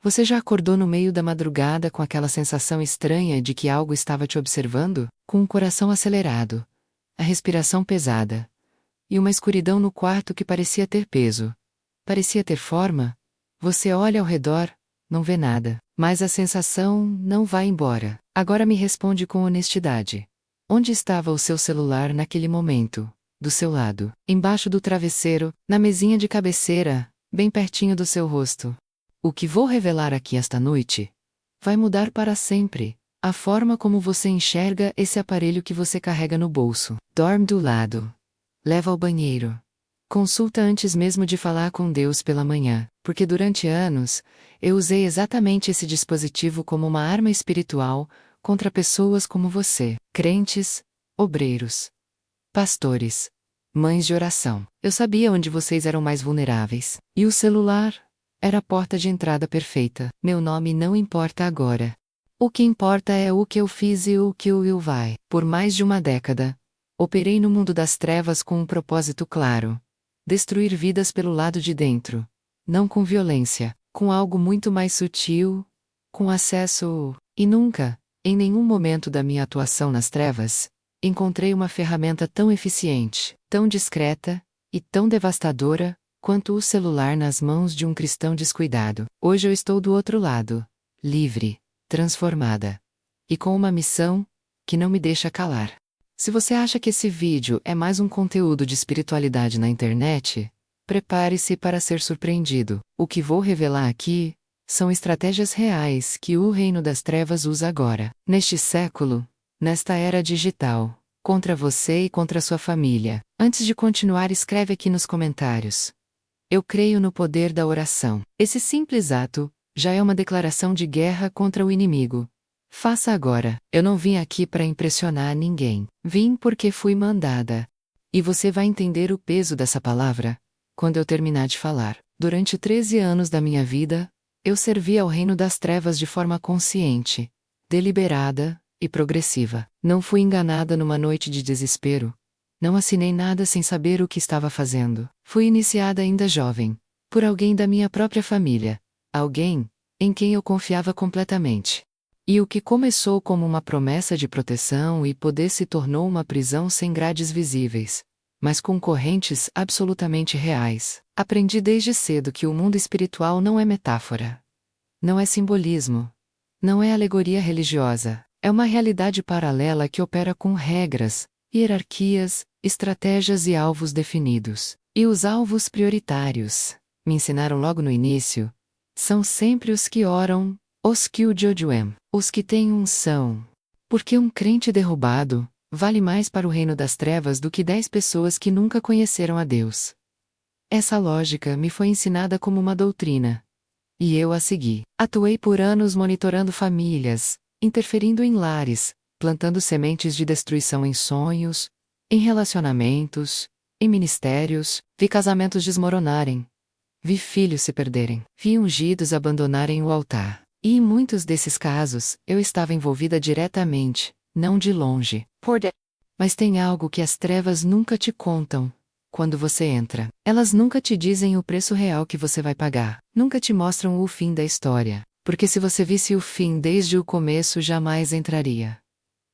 Você já acordou no meio da madrugada com aquela sensação estranha de que algo estava te observando? Com o coração acelerado, a respiração pesada, e uma escuridão no quarto que parecia ter peso. Parecia ter forma? Você olha ao redor, não vê nada, mas a sensação não vai embora. Agora me responde com honestidade. Onde estava o seu celular naquele momento? Do seu lado, embaixo do travesseiro, na mesinha de cabeceira, bem pertinho do seu rosto. O que vou revelar aqui esta noite vai mudar para sempre a forma como você enxerga esse aparelho que você carrega no bolso. Dorme do lado. Leva ao banheiro. Consulta antes mesmo de falar com Deus pela manhã, porque durante anos eu usei exatamente esse dispositivo como uma arma espiritual contra pessoas como você, crentes, obreiros, pastores, mães de oração. Eu sabia onde vocês eram mais vulneráveis. E o celular era a porta de entrada perfeita. Meu nome não importa agora. O que importa é o que eu fiz e o que o Will vai. Por mais de uma década, operei no mundo das trevas com um propósito claro: destruir vidas pelo lado de dentro. Não com violência, com algo muito mais sutil, com acesso. E nunca, em nenhum momento da minha atuação nas trevas, encontrei uma ferramenta tão eficiente, tão discreta e tão devastadora quanto o celular nas mãos de um cristão descuidado. Hoje eu estou do outro lado, livre, transformada, e com uma missão que não me deixa calar. Se você acha que esse vídeo é mais um conteúdo de espiritualidade na internet, prepare-se para ser surpreendido. O que vou revelar aqui são estratégias reais que o reino das trevas usa agora, neste século, nesta era digital, contra você e contra sua família. Antes de continuar, escreve aqui nos comentários: eu creio no poder da oração. Esse simples ato já é uma declaração de guerra contra o inimigo. Faça agora. Eu não vim aqui para impressionar ninguém. Vim porque fui mandada. E você vai entender o peso dessa palavra quando eu terminar de falar. Durante 13 anos da minha vida, eu servi ao reino das trevas de forma consciente, deliberada e progressiva. Não fui enganada numa noite de desespero. Não assinei nada sem saber o que estava fazendo. Fui iniciada ainda jovem, por alguém da minha própria família, alguém em quem eu confiava completamente. E o que começou como uma promessa de proteção e poder se tornou uma prisão sem grades visíveis, mas com correntes absolutamente reais. Aprendi desde cedo que o mundo espiritual não é metáfora, não é simbolismo, não é alegoria religiosa, é uma realidade paralela que opera com regras, hierarquias, estratégias e alvos definidos. E os alvos prioritários, me ensinaram logo no início, são sempre os que oram, os que o jojuem, os que têm unção. Porque um crente derrubado vale mais para o reino das trevas do que 10 pessoas que nunca conheceram a Deus. Essa lógica me foi ensinada como uma doutrina, e eu a segui. Atuei por anos monitorando famílias, interferindo em lares, plantando sementes de destruição em sonhos, em relacionamentos, em ministérios. Vi casamentos desmoronarem. Vi filhos se perderem. Vi ungidos abandonarem o altar. E em muitos desses casos, eu estava envolvida diretamente, não de longe. Mas tem algo que as trevas nunca te contam. Quando você entra, elas nunca te dizem o preço real que você vai pagar. Nunca te mostram o fim da história. Porque se você visse o fim desde o começo, jamais entraria.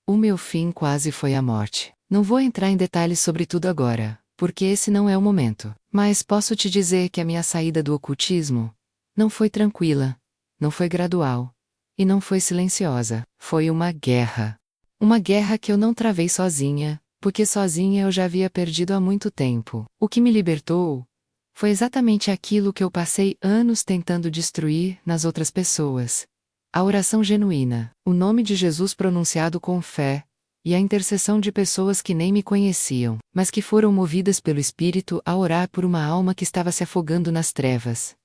O meu fim quase foi a morte. Não vou entrar em detalhes sobre tudo agora, porque esse não é o momento. Mas posso te dizer que a minha saída do ocultismo não foi tranquila, não foi gradual, e não foi silenciosa. Foi uma guerra. Uma guerra que eu não travei sozinha, porque sozinha eu já havia perdido há muito tempo. O que me libertou foi exatamente aquilo que eu passei anos tentando destruir nas outras pessoas: a oração genuína, o nome de Jesus pronunciado com fé, e a intercessão de pessoas que nem me conheciam, mas que foram movidas pelo Espírito a orar por uma alma que estava se afogando nas trevas.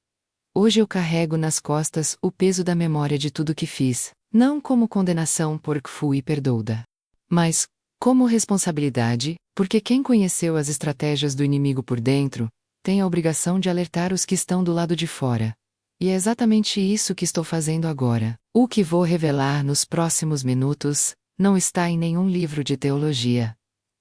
Hoje eu carrego nas costas o peso da memória de tudo que fiz, não como condenação porque fui perdoada, mas como responsabilidade, porque quem conheceu as estratégias do inimigo por dentro tem a obrigação de alertar os que estão do lado de fora. E é exatamente isso que estou fazendo agora. O que vou revelar nos próximos minutos não está em nenhum livro de teologia.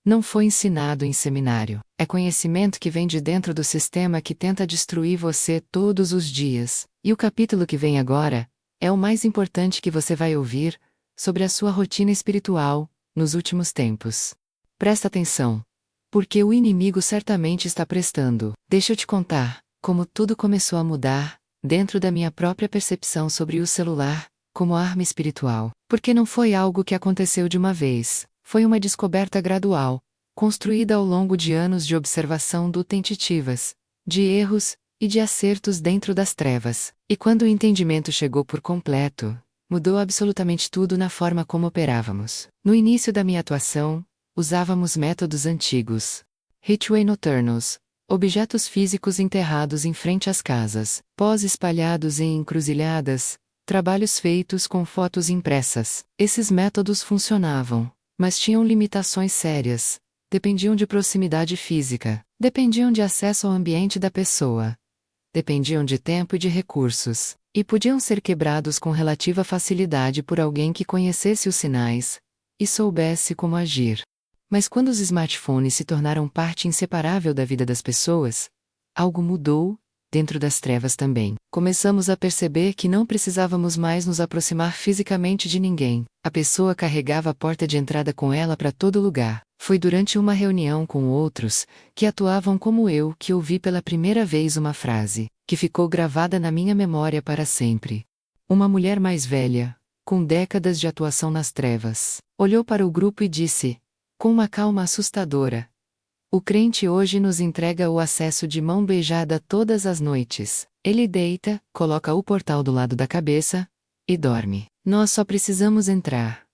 Não foi ensinado em seminário. É conhecimento que vem de dentro do sistema que tenta destruir você todos os dias. E o capítulo que vem agora é o mais importante que você vai ouvir sobre a sua rotina espiritual nos últimos tempos. Presta atenção, porque o inimigo certamente está prestando. Deixa eu te contar como tudo começou a mudar dentro da minha própria percepção sobre o celular como arma espiritual. Porque não foi algo que aconteceu de uma vez. Foi uma descoberta gradual, construída ao longo de anos de observação do tentativas, de erros e de acertos dentro das trevas. E quando o entendimento chegou por completo, mudou absolutamente tudo na forma como operávamos. No início da minha atuação, usávamos métodos antigos. Rituais noturnos, objetos físicos enterrados em frente às casas, pós espalhados em encruzilhadas, trabalhos feitos com fotos impressas. Esses métodos funcionavam, mas tinham limitações sérias. Dependiam de proximidade física, dependiam de acesso ao ambiente da pessoa, dependiam de tempo e de recursos, e podiam ser quebrados com relativa facilidade por alguém que conhecesse os sinais e soubesse como agir. Mas quando os smartphones se tornaram parte inseparável da vida das pessoas, algo mudou dentro das trevas também. Começamos a perceber que não precisávamos mais nos aproximar fisicamente de ninguém. A pessoa carregava a porta de entrada com ela para todo lugar. Foi durante uma reunião com outros, que atuavam como eu, que ouvi pela primeira vez uma frase, que ficou gravada na minha memória para sempre. Uma mulher mais velha, com décadas de atuação nas trevas, olhou para o grupo e disse, com uma calma assustadora: o crente hoje nos entrega o acesso de mão beijada todas as noites. Ele deita, coloca o portal do lado da cabeça e dorme. Nós só precisamos entrar.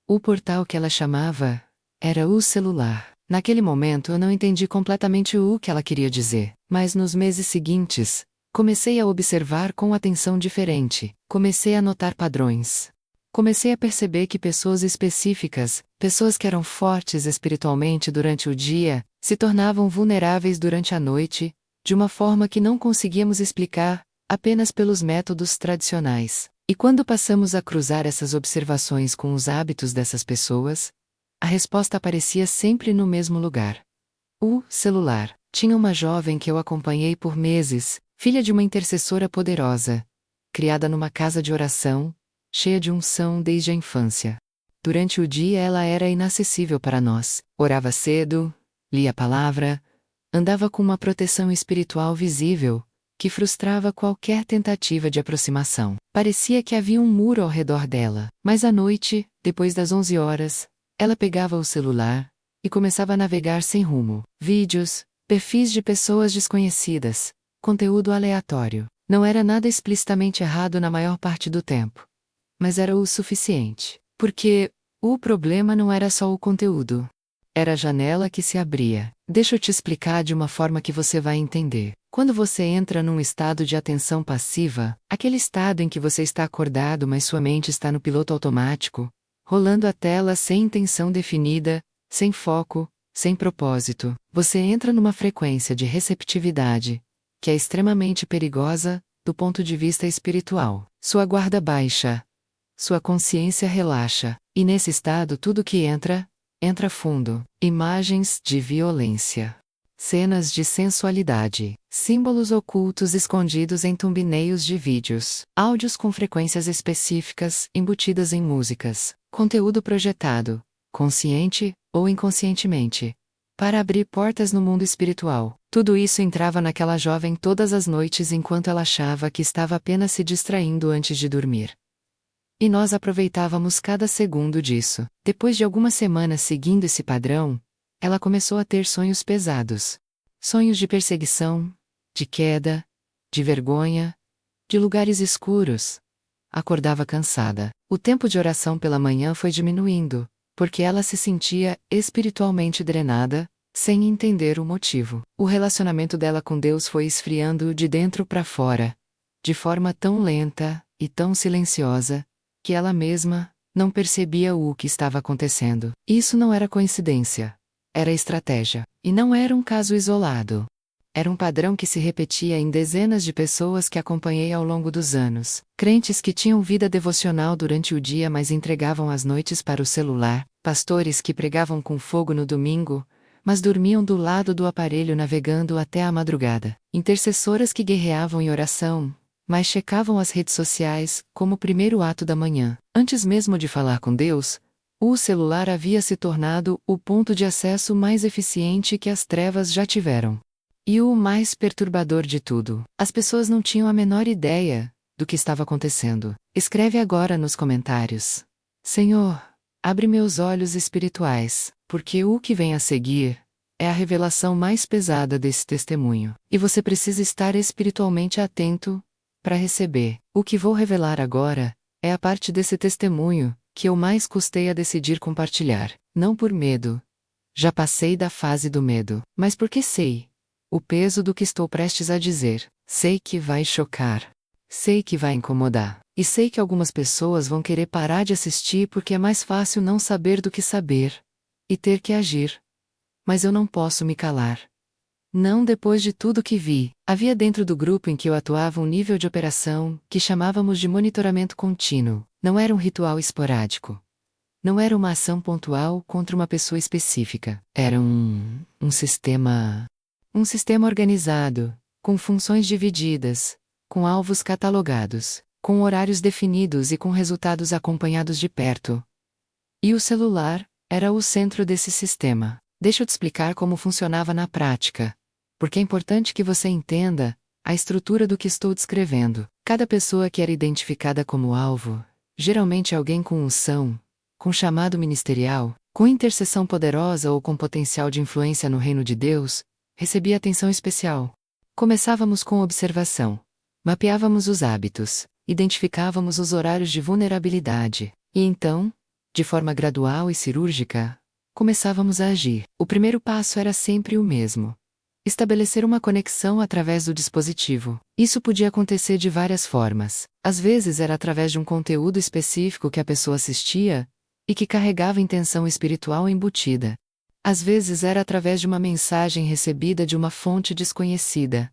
O portal que ela chamava era o celular. Naquele momento eu não entendi completamente o que ela queria dizer, mas nos meses seguintes, comecei a observar com atenção diferente. Comecei a notar padrões. Comecei a perceber que pessoas específicas, pessoas que eram fortes espiritualmente durante o dia, se tornavam vulneráveis durante a noite, de uma forma que não conseguíamos explicar, apenas pelos métodos tradicionais. E quando passamos a cruzar essas observações com os hábitos dessas pessoas, a resposta aparecia sempre no mesmo lugar. O celular. Tinha uma jovem que eu acompanhei por meses, filha de uma intercessora poderosa, criada numa casa de oração, cheia de unção desde a infância. Durante o dia ela era inacessível para nós. Orava cedo, lia a palavra, andava com uma proteção espiritual visível, que frustrava qualquer tentativa de aproximação. Parecia que havia um muro ao redor dela. Mas à noite, depois das 11 horas, ela pegava o celular e começava a navegar sem rumo. Vídeos, perfis de pessoas desconhecidas, conteúdo aleatório. Não era nada explicitamente errado na maior parte do tempo. Mas era o suficiente. Porque o problema não era só o conteúdo. Era a janela que se abria. Deixa eu te explicar de uma forma que você vai entender. Quando você entra num estado de atenção passiva, aquele estado em que você está acordado mas sua mente está no piloto automático, rolando a tela sem intenção definida, sem foco, sem propósito, você entra numa frequência de receptividade, que é extremamente perigosa, do ponto de vista espiritual. Sua guarda baixa. Sua consciência relaxa, e nesse estado tudo que entra fundo. Imagens de violência. Cenas de sensualidade. Símbolos ocultos escondidos em thumbnails de vídeos. Áudios com frequências específicas, embutidas em músicas. Conteúdo projetado, consciente ou inconscientemente, para abrir portas no mundo espiritual. Tudo isso entrava naquela jovem todas as noites enquanto ela achava que estava apenas se distraindo antes de dormir. E nós aproveitávamos cada segundo disso. Depois de algumas semanas seguindo esse padrão, ela começou a ter sonhos pesados. Sonhos de perseguição, de queda, de vergonha, de lugares escuros. Acordava cansada. O tempo de oração pela manhã foi diminuindo, porque ela se sentia espiritualmente drenada, sem entender o motivo. O relacionamento dela com Deus foi esfriando de dentro para fora, de forma tão lenta e tão silenciosa, que ela mesma não percebia o que estava acontecendo. Isso não era coincidência. Era estratégia. E não era um caso isolado. Era um padrão que se repetia em dezenas de pessoas que acompanhei ao longo dos anos. Crentes que tinham vida devocional durante o dia, mas entregavam as noites para o celular. Pastores que pregavam com fogo no domingo, mas dormiam do lado do aparelho navegando até a madrugada. Intercessoras que guerreavam em oração, mas checavam as redes sociais como o primeiro ato da manhã. Antes mesmo de falar com Deus, o celular havia se tornado o ponto de acesso mais eficiente que as trevas já tiveram. E o mais perturbador de tudo, as pessoas não tinham a menor ideia do que estava acontecendo. Escreve agora nos comentários: Senhor, abre meus olhos espirituais, porque o que vem a seguir é a revelação mais pesada desse testemunho. E você precisa estar espiritualmente atento para receber. O que vou revelar agora é a parte desse testemunho que eu mais custei a decidir compartilhar. Não por medo. Já passei da fase do medo, mas porque sei o peso do que estou prestes a dizer. Sei que vai chocar. Sei que vai incomodar. E sei que algumas pessoas vão querer parar de assistir porque é mais fácil não saber do que saber e ter que agir. Mas eu não posso me calar. Não depois de tudo que vi. Havia dentro do grupo em que eu atuava um nível de operação que chamávamos de monitoramento contínuo. Não era um ritual esporádico. Não era uma ação pontual contra uma pessoa específica. Era um sistema. Um sistema organizado, com funções divididas, com alvos catalogados, com horários definidos e com resultados acompanhados de perto. E o celular era o centro desse sistema. Deixa eu te explicar como funcionava na prática, porque é importante que você entenda a estrutura do que estou descrevendo. Cada pessoa que era identificada como alvo, geralmente alguém com unção, com chamado ministerial, com intercessão poderosa ou com potencial de influência no reino de Deus, recebia atenção especial. Começávamos com observação. Mapeávamos os hábitos, identificávamos os horários de vulnerabilidade, e então, de forma gradual e cirúrgica, começávamos a agir. O primeiro passo era sempre o mesmo: estabelecer uma conexão através do dispositivo. Isso podia acontecer de várias formas. Às vezes era através de um conteúdo específico que a pessoa assistia e que carregava intenção espiritual embutida. Às vezes era através de uma mensagem recebida de uma fonte desconhecida,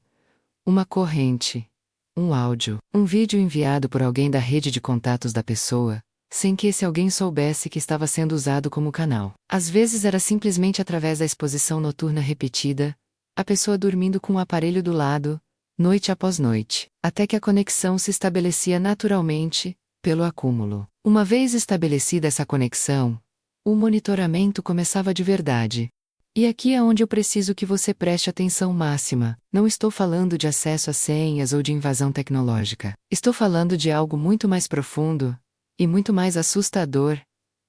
uma corrente, um áudio, um vídeo enviado por alguém da rede de contatos da pessoa, sem que esse alguém soubesse que estava sendo usado como canal. Às vezes era simplesmente através da exposição noturna repetida, a pessoa dormindo com o aparelho do lado, noite após noite, até que a conexão se estabelecia naturalmente, pelo acúmulo. Uma vez estabelecida essa conexão, o monitoramento começava de verdade. E aqui é onde eu preciso que você preste atenção máxima. Não estou falando de acesso a senhas ou de invasão tecnológica. Estou falando de algo muito mais profundo e muito mais assustador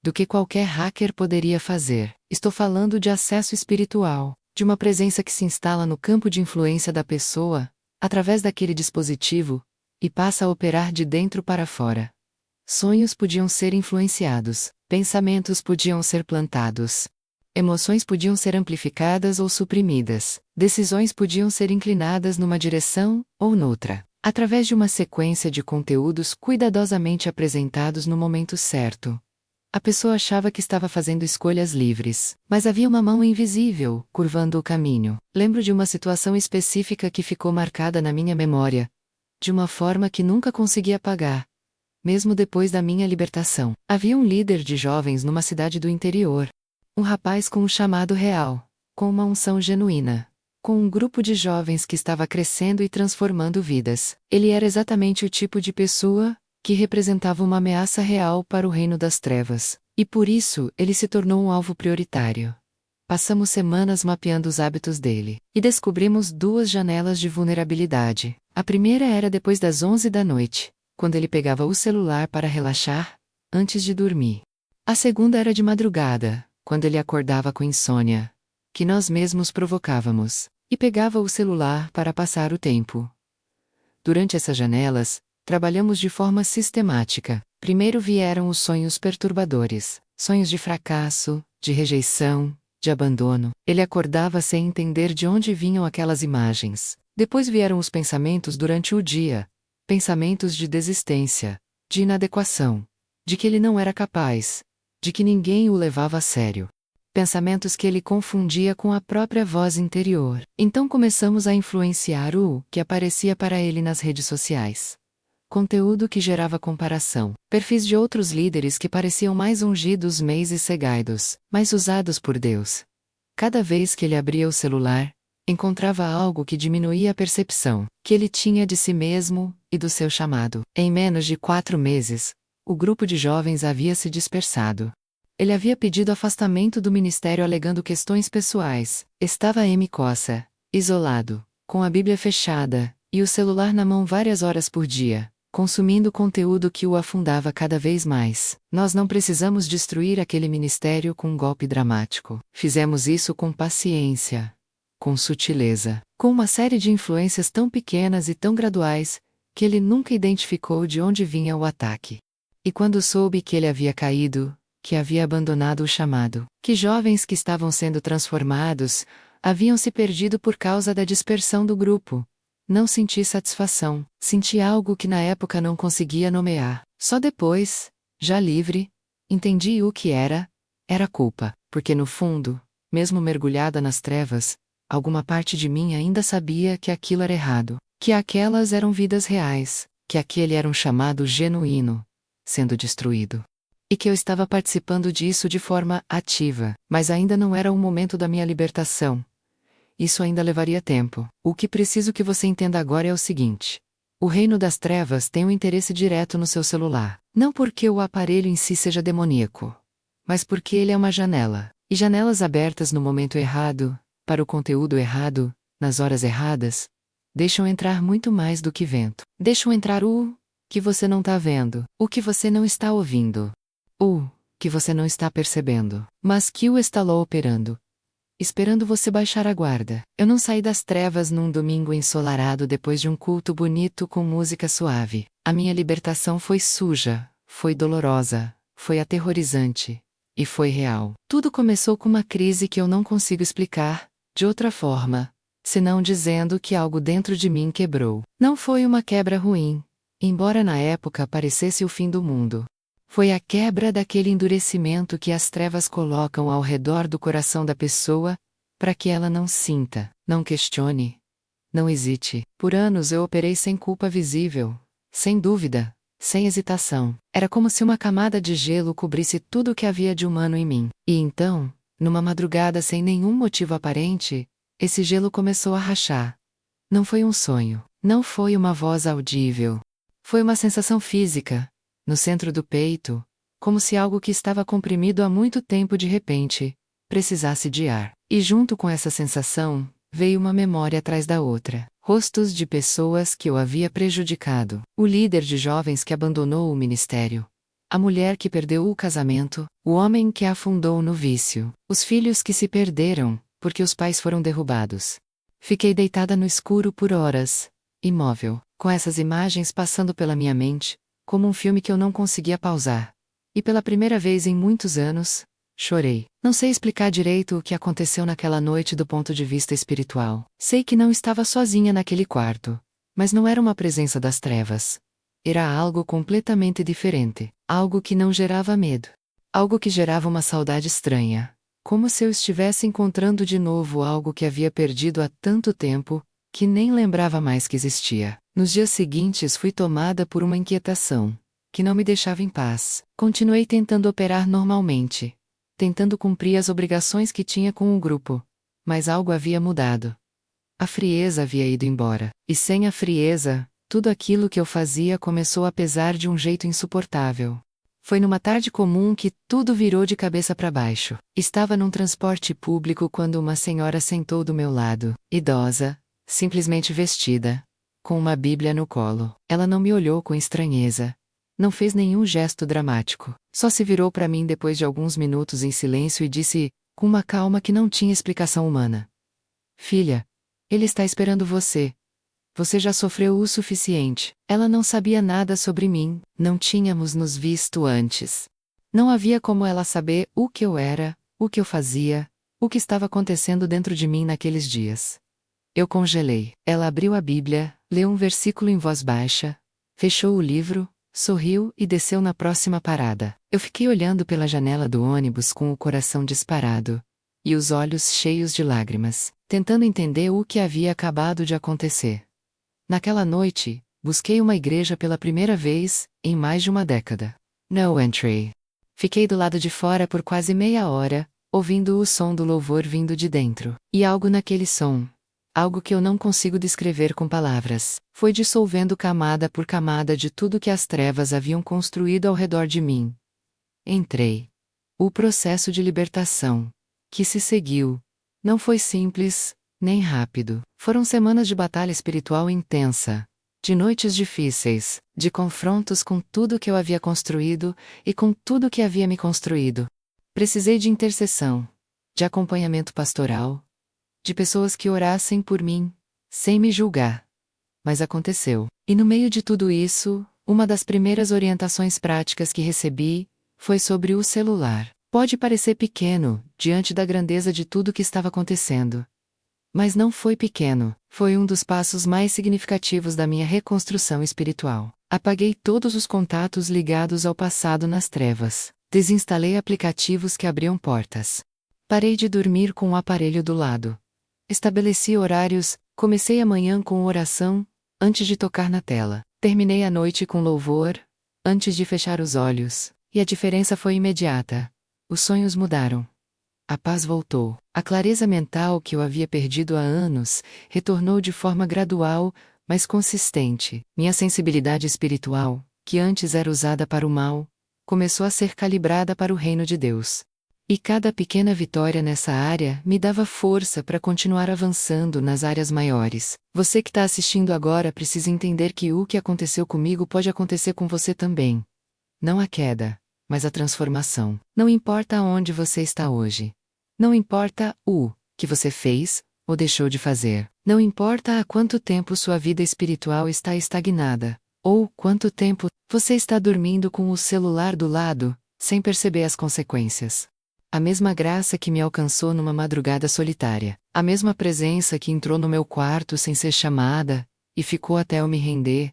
do que qualquer hacker poderia fazer. Estou falando de acesso espiritual, de uma presença que se instala no campo de influência da pessoa, através daquele dispositivo, e passa a operar de dentro para fora. Sonhos podiam ser influenciados, pensamentos podiam ser plantados, emoções podiam ser amplificadas ou suprimidas, decisões podiam ser inclinadas numa direção ou noutra, através de uma sequência de conteúdos cuidadosamente apresentados no momento certo. A pessoa achava que estava fazendo escolhas livres, mas havia uma mão invisível, curvando o caminho. Lembro de uma situação específica que ficou marcada na minha memória, de uma forma que nunca consegui apagar. Mesmo depois da minha libertação, havia um líder de jovens numa cidade do interior. Um rapaz com um chamado real, com uma unção genuína, com um grupo de jovens que estava crescendo e transformando vidas. Ele era exatamente o tipo de pessoa que representava uma ameaça real para o reino das trevas, e por isso ele se tornou um alvo prioritário. Passamos semanas mapeando os hábitos dele, e descobrimos duas janelas de vulnerabilidade. A primeira era depois das 11 da noite, quando ele pegava o celular para relaxar, antes de dormir. A segunda era de madrugada, quando ele acordava com insônia, que nós mesmos provocávamos, e pegava o celular para passar o tempo. Durante essas janelas, trabalhamos de forma sistemática. Primeiro vieram os sonhos perturbadores, sonhos de fracasso, de rejeição, de abandono. Ele acordava sem entender de onde vinham aquelas imagens. Depois vieram os pensamentos durante o dia, pensamentos de desistência, de inadequação, de que ele não era capaz, de que ninguém o levava a sério. pensamentos que ele confundia com a própria voz interior. Então começamos a influenciar o que aparecia para ele nas redes sociais. Conteúdo que gerava comparação. Perfis de outros líderes que pareciam mais ungidos, meis e cegados, mais usados por Deus. Cada vez que ele abria o celular, encontrava algo que diminuía a percepção que ele tinha de si mesmo e do seu chamado. Em menos de 4 meses, o grupo de jovens havia se dispersado. Ele havia pedido afastamento do ministério alegando questões pessoais. Estava Cossa, isolado, com a Bíblia fechada e o celular na mão várias horas por dia, consumindo conteúdo que o afundava cada vez mais. Nós não precisamos destruir aquele ministério com um golpe dramático. Fizemos isso com paciência, com sutileza, com uma série de influências tão pequenas e tão graduais, que ele nunca identificou de onde vinha o ataque. E quando soube que ele havia caído, que havia abandonado o chamado, que jovens que estavam sendo transformados haviam se perdido por causa da dispersão do grupo, não senti satisfação, senti algo que na época não conseguia nomear. Só depois, já livre, entendi o que era culpa, porque no fundo, mesmo mergulhada nas trevas, alguma parte de mim ainda sabia que aquilo era errado, que aquelas eram vidas reais, que aquele era um chamado genuíno, sendo destruído. E que eu estava participando disso de forma ativa, mas ainda não era o momento da minha libertação. Isso ainda levaria tempo. O que preciso que você entenda agora é o seguinte: o reino das trevas tem um interesse direto no seu celular. Não porque o aparelho em si seja demoníaco, mas porque ele é uma janela. E janelas abertas no momento errado, para o conteúdo errado, nas horas erradas, deixam entrar muito mais do que vento. Deixam entrar o que você não está vendo, o que você não está ouvindo, o que você não está percebendo, mas que o está lá operando, esperando você baixar a guarda. Eu não saí das trevas num domingo ensolarado depois de um culto bonito com música suave. A minha libertação foi suja, foi dolorosa, foi aterrorizante, e foi real. Tudo começou com uma crise que eu não consigo explicar de outra forma, senão dizendo que algo dentro de mim quebrou. Não foi uma quebra ruim, embora na época parecesse o fim do mundo. Foi a quebra daquele endurecimento que as trevas colocam ao redor do coração da pessoa, para que ela não sinta, não questione, não hesite. Por anos eu operei sem culpa visível, sem dúvida, sem hesitação. Era como se uma camada de gelo cobrisse tudo o que havia de humano em mim. E então, numa madrugada sem nenhum motivo aparente, esse gelo começou a rachar. Não foi um sonho, não foi uma voz audível. Foi uma sensação física, no centro do peito, como se algo que estava comprimido há muito tempo de repente precisasse de ar. E junto com essa sensação, veio uma memória atrás da outra. Rostos de pessoas que eu havia prejudicado. O líder de jovens que abandonou o ministério. A mulher que perdeu o casamento. O homem que afundou no vício. Os filhos que se perderam, porque os pais foram derrubados. Fiquei deitada no escuro por horas, imóvel, com essas imagens passando pela minha mente, como um filme que eu não conseguia pausar. E pela primeira vez em muitos anos, chorei. Não sei explicar direito o que aconteceu naquela noite do ponto de vista espiritual. Sei que não estava sozinha naquele quarto, mas não era uma presença das trevas. Era algo completamente diferente, algo que não gerava medo. Algo que gerava uma saudade estranha, como se eu estivesse encontrando de novo algo que havia perdido há tanto tempo, que nem lembrava mais que existia. Nos dias seguintes fui tomada por uma inquietação, que não me deixava em paz. Continuei tentando operar normalmente, tentando cumprir as obrigações que tinha com o grupo, mas algo havia mudado. A frieza havia ido embora, e sem a frieza, tudo aquilo que eu fazia começou a pesar de um jeito insuportável. Foi numa tarde comum que tudo virou de cabeça para baixo. Estava num transporte público quando uma senhora sentou do meu lado, idosa, simplesmente vestida, com uma Bíblia no colo. Ela não me olhou com estranheza. Não fez nenhum gesto dramático. Só se virou para mim depois de alguns minutos em silêncio e disse, com uma calma que não tinha explicação humana: "Filha, ele está esperando você. Você já sofreu o suficiente." Ela não sabia nada sobre mim, não tínhamos nos visto antes. Não havia como ela saber o que eu era, o que eu fazia, o que estava acontecendo dentro de mim naqueles dias. Eu congelei. Ela abriu a Bíblia, leu um versículo em voz baixa, fechou o livro, sorriu e desceu na próxima parada. Eu fiquei olhando pela janela do ônibus com o coração disparado e os olhos cheios de lágrimas, tentando entender o que havia acabado de acontecer. Naquela noite, busquei uma igreja pela primeira vez em mais de uma década. No entry. Fiquei do lado de fora por quase meia hora, ouvindo o som do louvor vindo de dentro. E algo naquele som, algo que eu não consigo descrever com palavras, foi dissolvendo camada por camada de tudo que as trevas haviam construído ao redor de mim. Entrei. O processo de libertação que se seguiu não foi simples, nem rápido. Foram semanas de batalha espiritual intensa, de noites difíceis, de confrontos com tudo que eu havia construído e com tudo que havia me construído. Precisei de intercessão, de acompanhamento pastoral, de pessoas que orassem por mim, sem me julgar. Mas aconteceu. E no meio de tudo isso, uma das primeiras orientações práticas que recebi foi sobre o celular. Pode parecer pequeno, diante da grandeza de tudo que estava acontecendo. Mas não foi pequeno, foi um dos passos mais significativos da minha reconstrução espiritual. Apaguei todos os contatos ligados ao passado nas trevas. Desinstalei aplicativos que abriam portas. Parei de dormir com o aparelho do lado. Estabeleci horários, comecei a manhã com oração, antes de tocar na tela. Terminei a noite com louvor, antes de fechar os olhos. E a diferença foi imediata. Os sonhos mudaram. A paz voltou. A clareza mental que eu havia perdido há anos retornou de forma gradual, mas consistente. Minha sensibilidade espiritual, que antes era usada para o mal, começou a ser calibrada para o reino de Deus. E cada pequena vitória nessa área me dava força para continuar avançando nas áreas maiores. Você que está assistindo agora precisa entender que o que aconteceu comigo pode acontecer com você também. Não a queda, mas a transformação. Não importa onde você está hoje. Não importa o que você fez ou deixou de fazer. Não importa há quanto tempo sua vida espiritual está estagnada, ou quanto tempo você está dormindo com o celular do lado, sem perceber as consequências. A mesma graça que me alcançou numa madrugada solitária, a mesma presença que entrou no meu quarto sem ser chamada, e ficou até eu me render,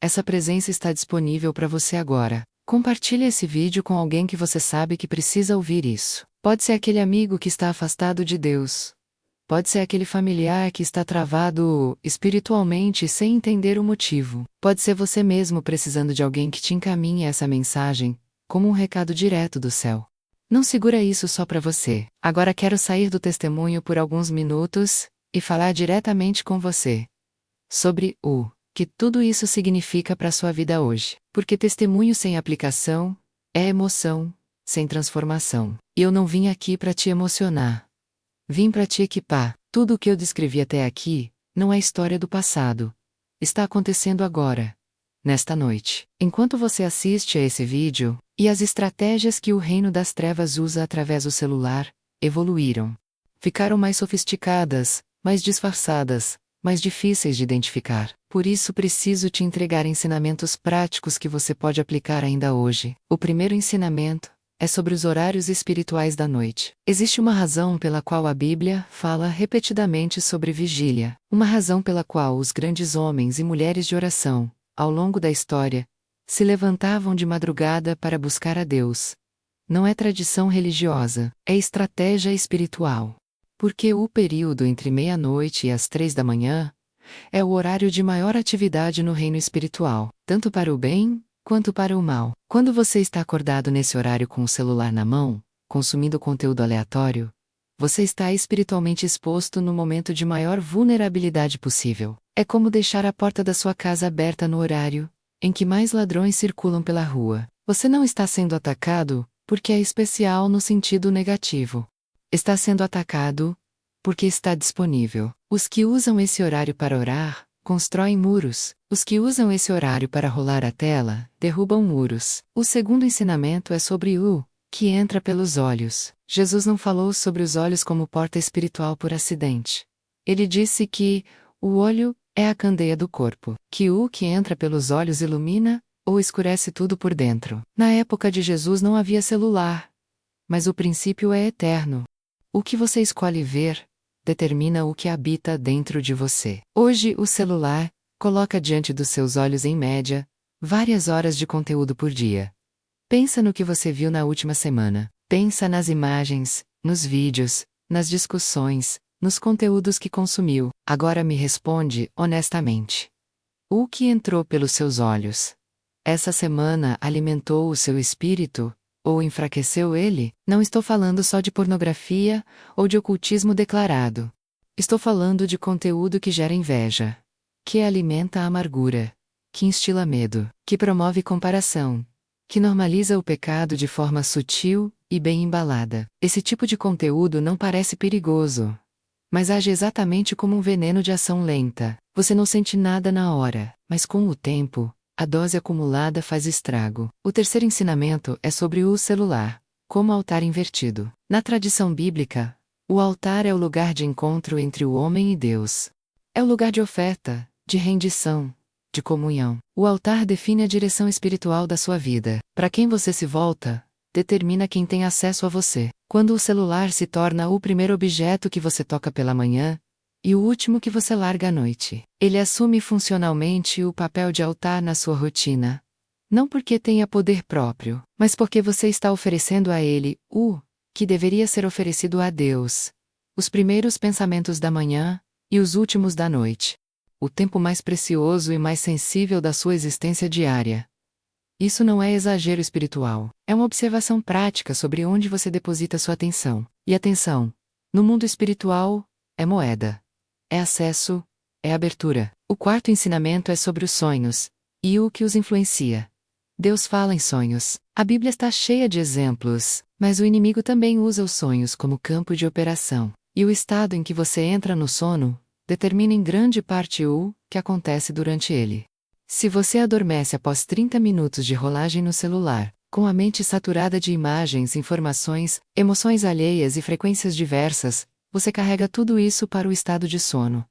essa presença está disponível para você agora. Compartilhe esse vídeo com alguém que você sabe que precisa ouvir isso. Pode ser aquele amigo que está afastado de Deus. Pode ser aquele familiar que está travado espiritualmente sem entender o motivo. Pode ser você mesmo precisando de alguém que te encaminhe essa mensagem, como um recado direto do céu. Não segura isso só para você. Agora quero sair do testemunho por alguns minutos e falar diretamente com você sobre o que tudo isso significa para sua vida hoje. Porque testemunho sem aplicação é emoção sem transformação. E eu não vim aqui para te emocionar. Vim para te equipar. Tudo o que eu descrevi até aqui não é história do passado. Está acontecendo agora, nesta noite. Enquanto você assiste a esse vídeo, e as estratégias que o reino das trevas usa através do celular evoluíram. Ficaram mais sofisticadas, mais disfarçadas, mais difíceis de identificar. Por isso preciso te entregar ensinamentos práticos que você pode aplicar ainda hoje. O primeiro ensinamento é sobre os horários espirituais da noite. Existe uma razão pela qual a Bíblia fala repetidamente sobre vigília. Uma razão pela qual os grandes homens e mulheres de oração, ao longo da história, se levantavam de madrugada para buscar a Deus. Não é tradição religiosa, é estratégia espiritual. Porque o período entre meia-noite e as 3 da manhã é o horário de maior atividade no reino espiritual, tanto para o bem quanto para o mal. Quando você está acordado nesse horário com o celular na mão, consumindo conteúdo aleatório, você está espiritualmente exposto no momento de maior vulnerabilidade possível. É como deixar a porta da sua casa aberta no horário em que mais ladrões circulam pela rua. Você não está sendo atacado porque é especial no sentido negativo. Está sendo atacado porque está disponível. Os que usam esse horário para orar constroem muros. Os que usam esse horário para rolar a tela derrubam muros. O segundo ensinamento é sobre o que entra pelos olhos. Jesus não falou sobre os olhos como porta espiritual por acidente. Ele disse que o olho é a candeia do corpo, que o que entra pelos olhos ilumina ou escurece tudo por dentro. Na época de Jesus não havia celular, mas o princípio é eterno. O que você escolhe ver determina o que habita dentro de você. Hoje o celular coloca diante dos seus olhos em média Várias horas de conteúdo por dia. Pensa no que você viu na última semana. Pensa nas imagens, nos vídeos, nas discussões, nos conteúdos que consumiu. Agora me responde honestamente. O que entrou pelos seus olhos? Essa semana alimentou o seu espírito? Ou enfraqueceu ele? Não estou falando só de pornografia ou de ocultismo declarado. Estou falando de conteúdo que gera inveja, que alimenta a amargura, que instila medo, que promove comparação, que normaliza o pecado de forma sutil e bem embalada. Esse tipo de conteúdo não parece perigoso, mas age exatamente como um veneno de ação lenta. Você não sente nada na hora, mas com o tempo, a dose acumulada faz estrago. O terceiro ensinamento é sobre o celular, como altar invertido. Na tradição bíblica, o altar é o lugar de encontro entre o homem e Deus. É o lugar de oferta, de rendição, de comunhão. O altar define a direção espiritual da sua vida. Para quem você se volta, determina quem tem acesso a você. Quando o celular se torna o primeiro objeto que você toca pela manhã, e o último que você larga à noite, ele assume funcionalmente o papel de altar na sua rotina. Não porque tenha poder próprio, mas porque você está oferecendo a ele o que deveria ser oferecido a Deus. Os primeiros pensamentos da manhã e os últimos da noite. O tempo mais precioso e mais sensível da sua existência diária. Isso não é exagero espiritual, é uma observação prática sobre onde você deposita sua atenção. E atenção, no mundo espiritual, é moeda. É acesso, é abertura. O quarto ensinamento é sobre os sonhos, e o que os influencia. Deus fala em sonhos. A Bíblia está cheia de exemplos, mas o inimigo também usa os sonhos como campo de operação. E o estado em que você entra no sono determina em grande parte o que acontece durante ele. Se você adormece após 30 minutos de rolagem no celular, com a mente saturada de imagens, informações, emoções alheias e frequências diversas, você carrega tudo isso para o estado de sono.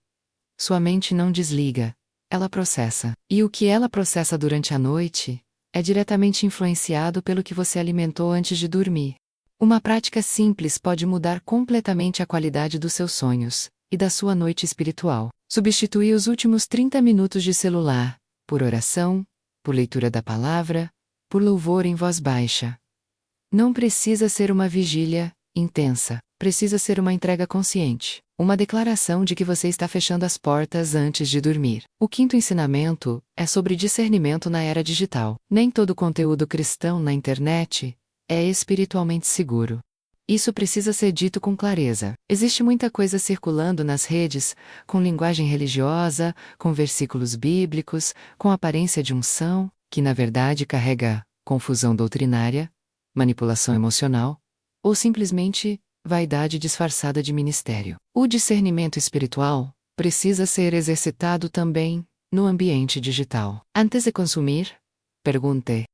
Sua mente não desliga, ela processa. E o que ela processa durante a noite é diretamente influenciado pelo que você alimentou antes de dormir. Uma prática simples pode mudar completamente a qualidade dos seus sonhos e da sua noite espiritual. Substituir os últimos 30 minutos de celular por oração, por leitura da palavra, por louvor em voz baixa. Não precisa ser uma vigília intensa, precisa ser uma entrega consciente, uma declaração de que você está fechando as portas antes de dormir. O quinto ensinamento é sobre discernimento na era digital. Nem todo conteúdo cristão na internet é espiritualmente seguro. Isso precisa ser dito com clareza. Existe muita coisa circulando nas redes, com linguagem religiosa, com versículos bíblicos, com aparência de unção, que na verdade carrega confusão doutrinária, manipulação emocional, ou simplesmente vaidade disfarçada de ministério. O discernimento espiritual precisa ser exercitado também no ambiente digital. Antes de consumir, pergunte: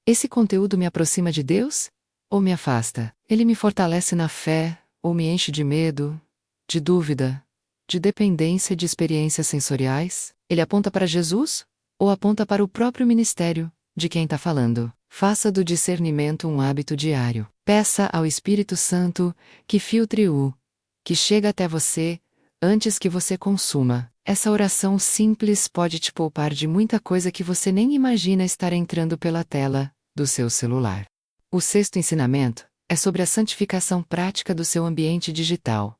esse conteúdo me aproxima de Deus? Ou me afasta? Ele me fortalece na fé, ou me enche de medo, de dúvida, de dependência de experiências sensoriais? Ele aponta para Jesus? Ou aponta para o próprio ministério de quem está falando? Faça do discernimento um hábito diário. Peça ao Espírito Santo que filtre o que chega até você antes que você consuma. Essa oração simples pode te poupar de muita coisa que você nem imagina estar entrando pela tela do seu celular. O sexto ensinamento é sobre a santificação prática do seu ambiente digital.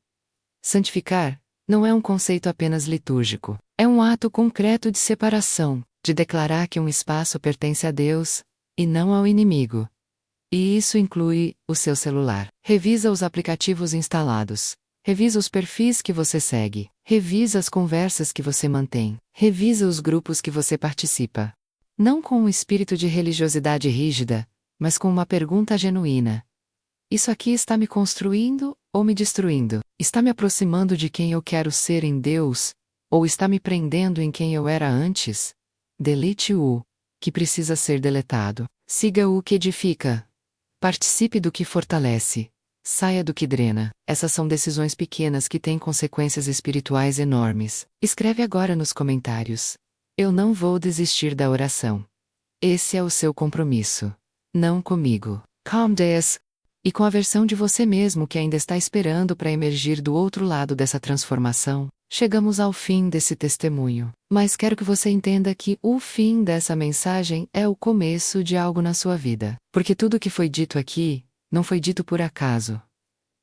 Santificar não é um conceito apenas litúrgico. É um ato concreto de separação, de declarar que um espaço pertence a Deus e não ao inimigo. E isso inclui o seu celular. Revisa os aplicativos instalados. Revisa os perfis que você segue. Revisa as conversas que você mantém. Revisa os grupos que você participa. Não com um espírito de religiosidade rígida, mas com uma pergunta genuína. Isso aqui está me construindo ou me destruindo? Está me aproximando de quem eu quero ser em Deus? Ou está me prendendo em quem eu era antes? Delete o que precisa ser deletado. Siga o que edifica. Participe do que fortalece. Saia do que drena. Essas são decisões pequenas que têm consequências espirituais enormes. Escreve agora nos comentários: eu não vou desistir da oração. Esse é o seu compromisso. Não comigo. Calm Deus. E com a versão de você mesmo que ainda está esperando para emergir do outro lado dessa transformação, chegamos ao fim desse testemunho. Mas quero que você entenda que o fim dessa mensagem é o começo de algo na sua vida. Porque tudo o que foi dito aqui, não foi dito por acaso.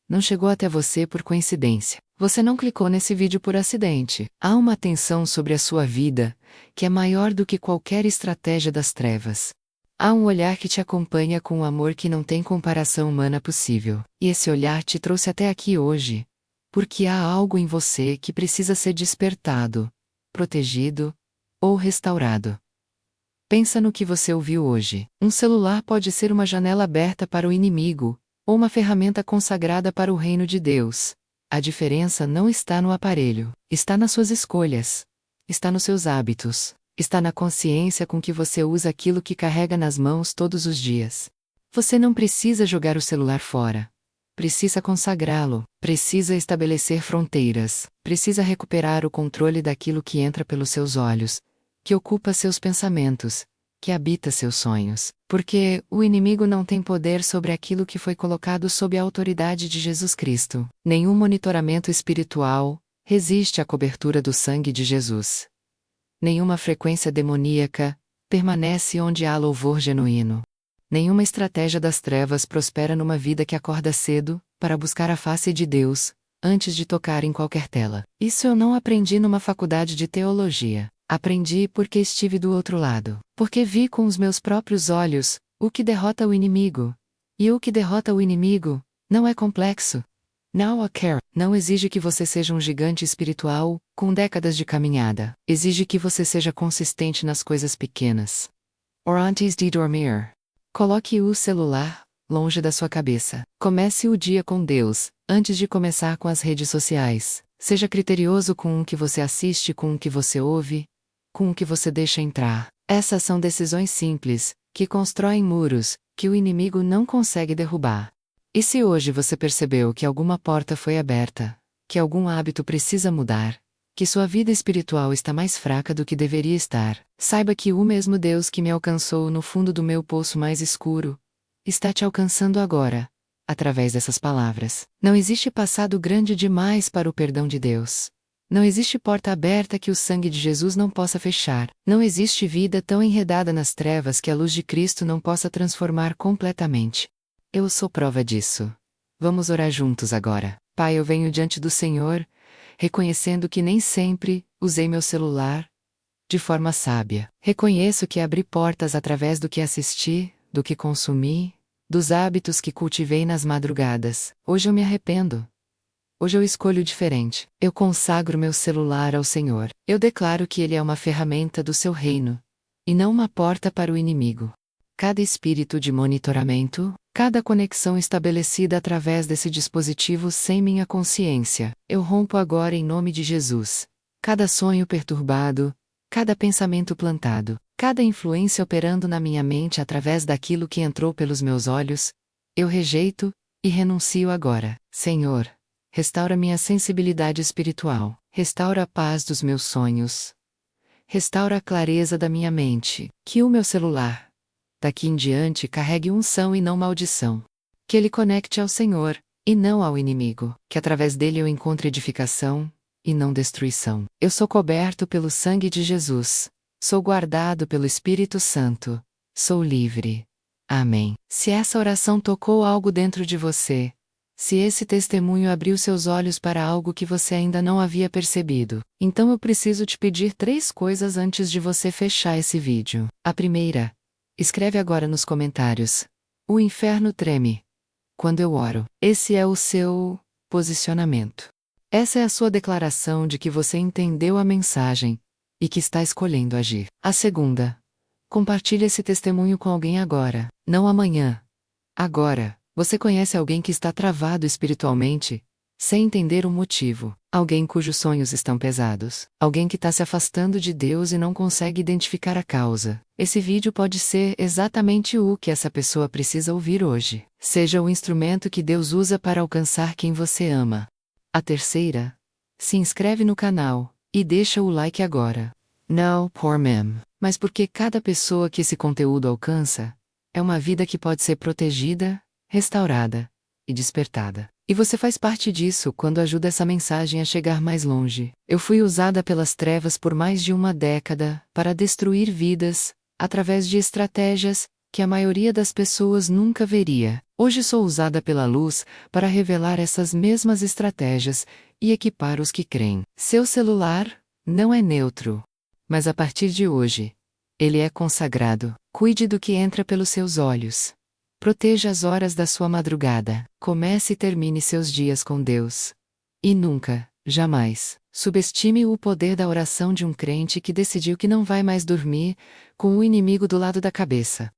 Não chegou até você por coincidência. Você não clicou nesse vídeo por acidente. Há uma atenção sobre a sua vida, que é maior do que qualquer estratégia das trevas. Há um olhar que te acompanha com um amor que não tem comparação humana possível. E esse olhar te trouxe até aqui hoje, porque há algo em você que precisa ser despertado, protegido ou restaurado. Pensa no que você ouviu hoje. Um celular pode ser uma janela aberta para o inimigo, ou uma ferramenta consagrada para o reino de Deus. A diferença não está no aparelho, está nas suas escolhas, está nos seus hábitos, está na consciência com que você usa aquilo que carrega nas mãos todos os dias. Você não precisa jogar o celular fora. Precisa consagrá-lo, precisa estabelecer fronteiras, precisa recuperar o controle daquilo que entra pelos seus olhos, que ocupa seus pensamentos, que habita seus sonhos. Porque o inimigo não tem poder sobre aquilo que foi colocado sob a autoridade de Jesus Cristo. Nenhum monitoramento espiritual resiste à cobertura do sangue de Jesus. Nenhuma frequência demoníaca permanece onde há louvor genuíno. Nenhuma estratégia das trevas prospera numa vida que acorda cedo, para buscar a face de Deus, antes de tocar em qualquer tela. Isso eu não aprendi numa faculdade de teologia. Aprendi porque estive do outro lado. Porque vi com os meus próprios olhos o que derrota o inimigo. E o que derrota o inimigo não é complexo. Não quer. Não exige que você seja um gigante espiritual, com décadas de caminhada. Exige que você seja consistente nas coisas pequenas. Or antes de dormir. Coloque o celular longe da sua cabeça. Comece o dia com Deus, antes de começar com as redes sociais. Seja criterioso com o que você assiste, com o que você ouve, com o que você deixa entrar. Essas são decisões simples, que constroem muros, que o inimigo não consegue derrubar. E se hoje você percebeu que alguma porta foi aberta, que algum hábito precisa mudar, que sua vida espiritual está mais fraca do que deveria estar, saiba que o mesmo Deus que me alcançou no fundo do meu poço mais escuro, está te alcançando agora, através dessas palavras. Não existe passado grande demais para o perdão de Deus. Não existe porta aberta que o sangue de Jesus não possa fechar. Não existe vida tão enredada nas trevas que a luz de Cristo não possa transformar completamente. Eu sou prova disso. Vamos orar juntos agora. Pai, eu venho diante do Senhor, reconhecendo que nem sempre usei meu celular de forma sábia. Reconheço que abri portas através do que assisti, do que consumi, dos hábitos que cultivei nas madrugadas. Hoje eu me arrependo. Hoje eu escolho diferente. Eu consagro meu celular ao Senhor. Eu declaro que ele é uma ferramenta do seu reino, e não uma porta para o inimigo. Cada espírito de monitoramento, cada conexão estabelecida através desse dispositivo sem minha consciência, eu rompo agora em nome de Jesus. Cada sonho perturbado, cada pensamento plantado, cada influência operando na minha mente através daquilo que entrou pelos meus olhos, eu rejeito e renuncio agora. Senhor, restaura minha sensibilidade espiritual, restaura a paz dos meus sonhos, restaura a clareza da minha mente, que o meu celular, daqui em diante, carregue unção e não maldição. Que ele conecte ao Senhor, e não ao inimigo. Que através dele eu encontre edificação, e não destruição. Eu sou coberto pelo sangue de Jesus. Sou guardado pelo Espírito Santo. Sou livre. Amém. Se essa oração tocou algo dentro de você, se esse testemunho abriu seus olhos para algo que você ainda não havia percebido, então eu preciso te pedir 3 coisas antes de você fechar esse vídeo. A primeira: escreve agora nos comentários: o inferno treme quando eu oro. Esse é o seu posicionamento. Essa é a sua declaração de que você entendeu a mensagem e que está escolhendo agir. A segunda: compartilhe esse testemunho com alguém agora, não amanhã. Agora. Você conhece alguém que está travado espiritualmente, sem entender o motivo? Alguém cujos sonhos estão pesados? Alguém que está se afastando de Deus e não consegue identificar a causa? Esse vídeo pode ser exatamente o que essa pessoa precisa ouvir hoje. Seja o instrumento que Deus usa para alcançar quem você ama. A terceira: se inscreve no canal e deixa o like agora. Não por mim, mas porque cada pessoa que esse conteúdo alcança é uma vida que pode ser protegida restaurada e despertada. E você faz parte disso quando ajuda essa mensagem a chegar mais longe. Eu fui usada pelas trevas por mais de uma década para destruir vidas, através de estratégias que a maioria das pessoas nunca veria. Hoje sou usada pela luz para revelar essas mesmas estratégias e equipar os que creem. Seu celular não é neutro, mas a partir de hoje, ele é consagrado. Cuide do que entra pelos seus olhos. Proteja as horas da sua madrugada. Comece e termine seus dias com Deus. E nunca, jamais, subestime o poder da oração de um crente que decidiu que não vai mais dormir com o inimigo do lado da cabeça.